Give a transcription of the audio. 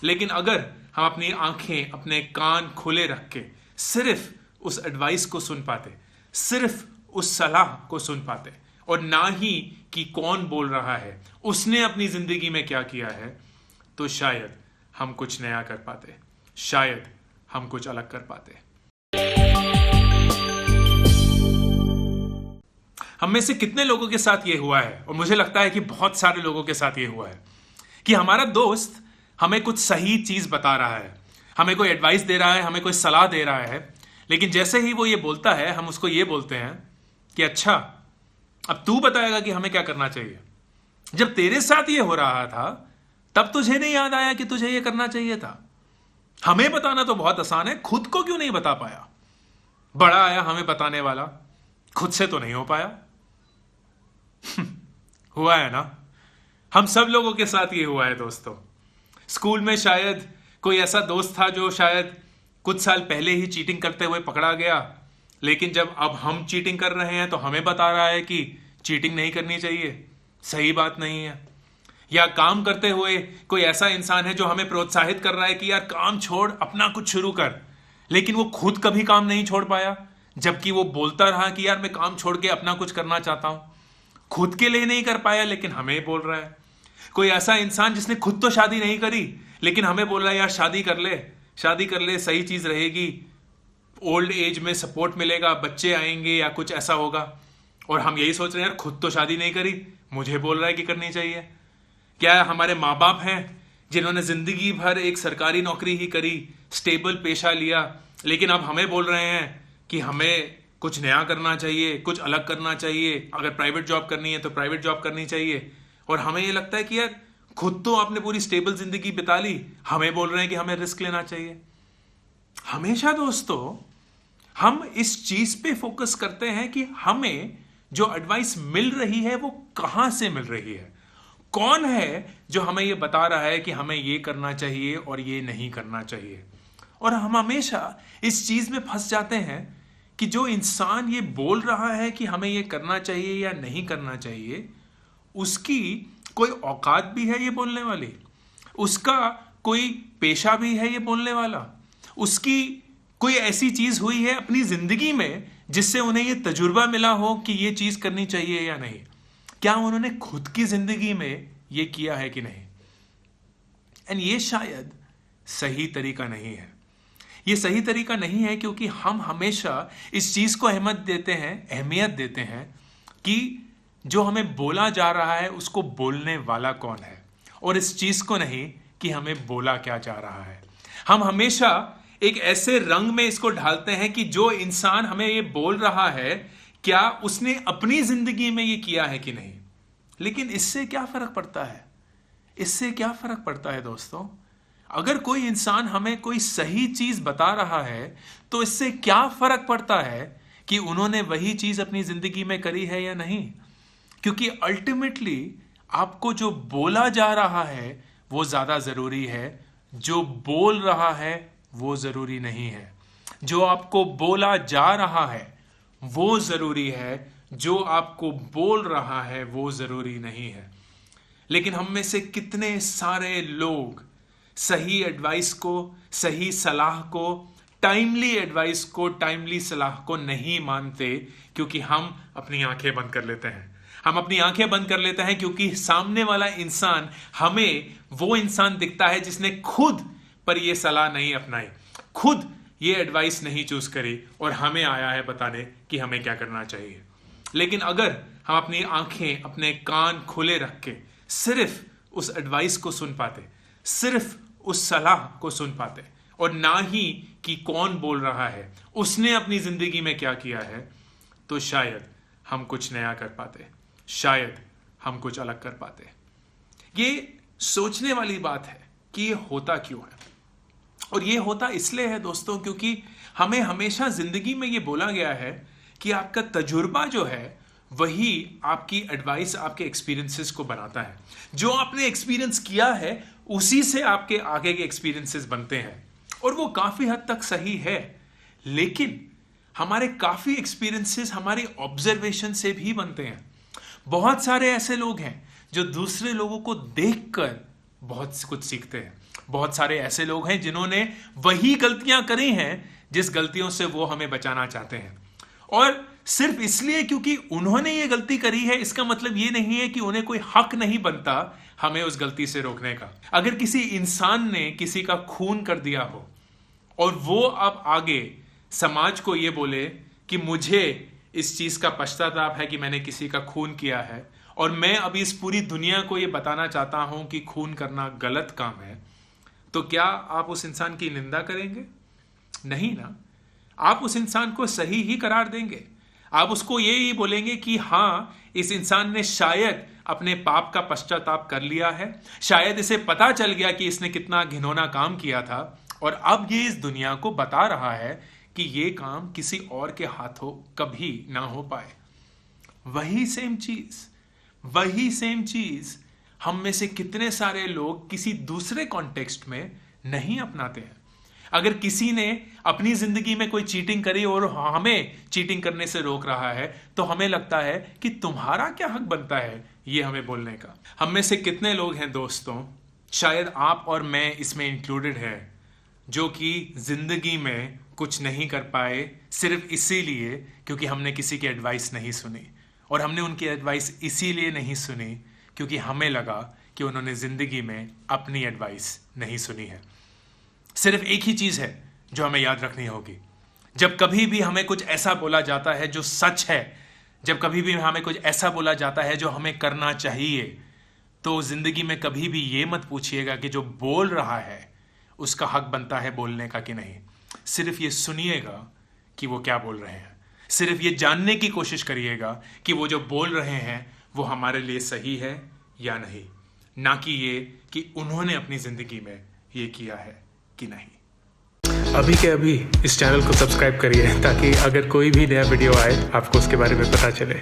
लेकिन अगर हम अपनी आंखें, अपने कान खुले रख के सिर्फ उस एडवाइस को सुन पाते, सिर्फ उस सलाह को सुन पाते, और ना ही कि कौन बोल रहा है, उसने अपनी जिंदगी में क्या किया है, तो शायद हम कुछ नया कर पाते, शायद हम कुछ अलग कर पाते। हम में से कितने लोगों के साथ ये हुआ है, और मुझे लगता है कि बहुत सारे लोगों के साथ ये हुआ है, कि हमारा दोस्त हमें कुछ सही चीज बता रहा है, हमें कोई एडवाइस दे रहा है, हमें कोई सलाह दे रहा है, लेकिन जैसे ही वो ये बोलता है, हम उसको ये बोलते हैं कि अच्छा, अब तू बताएगा कि हमें क्या करना चाहिए। जब तेरे साथ ये हो रहा था तब तुझे नहीं याद आया कि तुझे ये करना चाहिए था। हमें बताना तो बहुत आसान है, खुद को क्यों नहीं बता पाया। बड़ा आया हमें बताने वाला, खुद से तो नहीं हो पाया। हुआ है ना, हम सब लोगों के साथ ये हुआ है दोस्तों। स्कूल में शायद कोई ऐसा दोस्त था जो शायद कुछ साल पहले ही चीटिंग करते हुए पकड़ा गया, लेकिन जब अब हम चीटिंग कर रहे हैं तो हमें बता रहा है कि चीटिंग नहीं करनी चाहिए, सही बात नहीं है। या काम करते हुए कोई ऐसा इंसान है जो हमें प्रोत्साहित कर रहा है कि यार काम छोड़, अपना कुछ शुरू कर, लेकिन वो खुद कभी काम नहीं छोड़ पाया, जबकि वो बोलता रहा कि यार मैं काम छोड़ के अपना कुछ करना चाहता हूं। खुद के लिए नहीं कर पाया, लेकिन हमें बोल रहा है। कोई ऐसा इंसान जिसने खुद तो शादी नहीं करी, लेकिन हमें बोल रहा है यार शादी कर ले, शादी कर ले, सही चीज रहेगी, ओल्ड एज में सपोर्ट मिलेगा, बच्चे आएंगे या कुछ ऐसा होगा। और हम यही सोच रहे हैं यार खुद तो शादी नहीं करी, मुझे बोल रहा है कि करनी चाहिए। क्या हमारे माँ बाप हैं जिन्होंने जिंदगी भर एक सरकारी नौकरी ही करी, स्टेबल पेशा लिया, लेकिन अब हमें बोल रहे हैं कि हमें कुछ नया करना चाहिए, कुछ अलग करना चाहिए, अगर प्राइवेट जॉब करनी है तो प्राइवेट जॉब करनी चाहिए। और हमें ये लगता है कि यार खुद तो आपने पूरी स्टेबल जिंदगी बिता ली, हमें बोल रहे हैं कि हमें रिस्क लेना चाहिए। हमेशा दोस्तों हम इस चीज पे फोकस करते हैं कि हमें जो एडवाइस मिल रही है वो कहां से मिल रही है, कौन है जो हमें ये बता रहा है कि हमें ये करना चाहिए और ये नहीं करना चाहिए। और हम हमेशा इस चीज में फंस जाते हैं कि जो इंसान ये बोल रहा है कि हमें ये करना चाहिए या नहीं करना चाहिए, उसकी कोई औकात भी है ये बोलने वाली, उसका कोई पेशा भी है ये बोलने वाला, उसकी कोई ऐसी चीज हुई है अपनी जिंदगी में जिससे उन्हें ये तजुर्बा मिला हो कि ये चीज करनी चाहिए या नहीं। क्या उन्होंने खुद की जिंदगी में ये किया है कि नहीं। एंड ये शायद सही तरीका नहीं है। ये सही तरीका नहीं है क्योंकि हम हमेशा इस चीज को अहमियत देते हैं कि जो हमें बोला जा रहा है उसको बोलने वाला कौन है, और इस चीज को नहीं कि हमें बोला क्या जा रहा है। हम हमेशा एक ऐसे रंग में इसको ढालते हैं कि जो इंसान हमें ये बोल रहा है क्या उसने अपनी जिंदगी में ये किया है कि नहीं। लेकिन इससे क्या फर्क पड़ता है, इससे क्या फर्क पड़ता है दोस्तों। अगर कोई इंसान हमें कोई सही चीज बता रहा है तो इससे क्या फर्क पड़ता है कि उन्होंने वही चीज अपनी जिंदगी में करी है या नहीं। क्योंकि अल्टीमेटली आपको जो बोला जा रहा है वो ज्यादा जरूरी है, जो बोल रहा है वो जरूरी नहीं है। जो आपको बोला जा रहा है वो जरूरी है, जो आपको बोल रहा है वो जरूरी नहीं है। लेकिन हम में से कितने सारे लोग सही एडवाइस को, सही सलाह को, टाइमली एडवाइस को, टाइमली सलाह को नहीं मानते, क्योंकि हम अपनी आंखें बंद कर लेते हैं। हम अपनी आंखें बंद कर लेते हैं क्योंकि सामने वाला इंसान हमें वो इंसान दिखता है जिसने खुद पर ये सलाह नहीं अपनाई, खुद ये एडवाइस नहीं चूज करी, और हमें आया है बताने कि हमें क्या करना चाहिए। लेकिन अगर हम अपनी आंखें, अपने कान खुले रख के सिर्फ उस एडवाइस को सुन पाते, सिर्फ उस सलाह को सुन पाते, और ना ही कि कौन बोल रहा है, उसने अपनी जिंदगी में क्या किया है, तो शायद हम कुछ नया कर पाते, शायद हम कुछ अलग कर पाते। ये सोचने वाली बात है कि ये होता क्यों है। और ये होता इसलिए है दोस्तों क्योंकि हमें हमेशा जिंदगी में ये बोला गया है कि आपका तजुर्बा जो है वही आपकी एडवाइस, आपके एक्सपीरियंसेस को बनाता है। जो आपने एक्सपीरियंस किया है उसी से आपके आगे के एक्सपीरियंसेस बनते हैं, और वो काफी हद तक सही है। लेकिन हमारे काफी एक्सपीरियंसेस हमारी ऑब्जर्वेशन से भी बनते हैं। बहुत सारे ऐसे लोग हैं जो दूसरे लोगों को देखकर बहुत कुछ सीखते हैं। बहुत सारे ऐसे लोग हैं जिन्होंने वही गलतियां करी हैं जिस गलतियों से वो हमें बचाना चाहते हैं, और सिर्फ इसलिए क्योंकि उन्होंने ये गलती करी है इसका मतलब ये नहीं है कि उन्हें कोई हक नहीं बनता हमें उस गलती से रोकने का। अगर किसी इंसान ने किसी का खून कर दिया हो और वो अब आगे समाज को ये बोले कि मुझे इस चीज का पश्चाताप है कि मैंने किसी का खून किया है और मैं अभी इस पूरी दुनिया को ये बताना चाहता हूं कि खून करना गलत काम है, तो क्या आप उस इंसान की निंदा करेंगे? नहीं ना, आप उस इंसान को सही ही करार देंगे। आप उसको ये ही बोलेंगे कि हाँ, इस इंसान ने शायद अपने पाप का पश्चाताप कर लिया है, शायद इसे पता चल गया कि इसने कितना घिनौना काम किया था और अब ये इस दुनिया को बता रहा है कि ये काम किसी और के हाथों कभी ना हो पाए। वही सेम चीज हम में से कितने सारे लोग किसी दूसरे कॉन्टेक्स्ट में नहीं अपनाते हैं। अगर किसी ने अपनी जिंदगी में कोई चीटिंग करी और हमें चीटिंग करने से रोक रहा है तो हमें लगता है कि तुम्हारा क्या हक बनता है ये हमें बोलने का। हम में से कितने लोग हैं दोस्तों, शायद आप और मैं इसमें इंक्लूडेड है, जो कि जिंदगी में कुछ नहीं कर पाए सिर्फ इसीलिए क्योंकि हमने किसी की एडवाइस नहीं सुनी, और हमने उनकी एडवाइस इसीलिए नहीं सुनी क्योंकि हमें लगा कि उन्होंने जिंदगी में अपनी एडवाइस नहीं सुनी है। सिर्फ एक ही चीज है जो हमें याद रखनी होगी, जब कभी भी हमें कुछ ऐसा बोला जाता है जो सच है, जब कभी भी हमें कुछ ऐसा बोला जाता है जो हमें करना चाहिए, तो जिंदगी में कभी भी ये मत पूछिएगा कि जो बोल रहा है उसका हक बनता है बोलने का कि नहीं। सिर्फ ये सुनिएगा कि वो क्या बोल रहे हैं, सिर्फ ये जानने की कोशिश करिएगा कि वो जो बोल रहे हैं वो हमारे लिए सही है या नहीं, ना कि ये कि उन्होंने अपनी जिंदगी में ये किया है कि नहीं। अभी के अभी इस चैनल को सब्सक्राइब करिए ताकि अगर कोई भी नया वीडियो आए आपको उसके बारे में पता चले।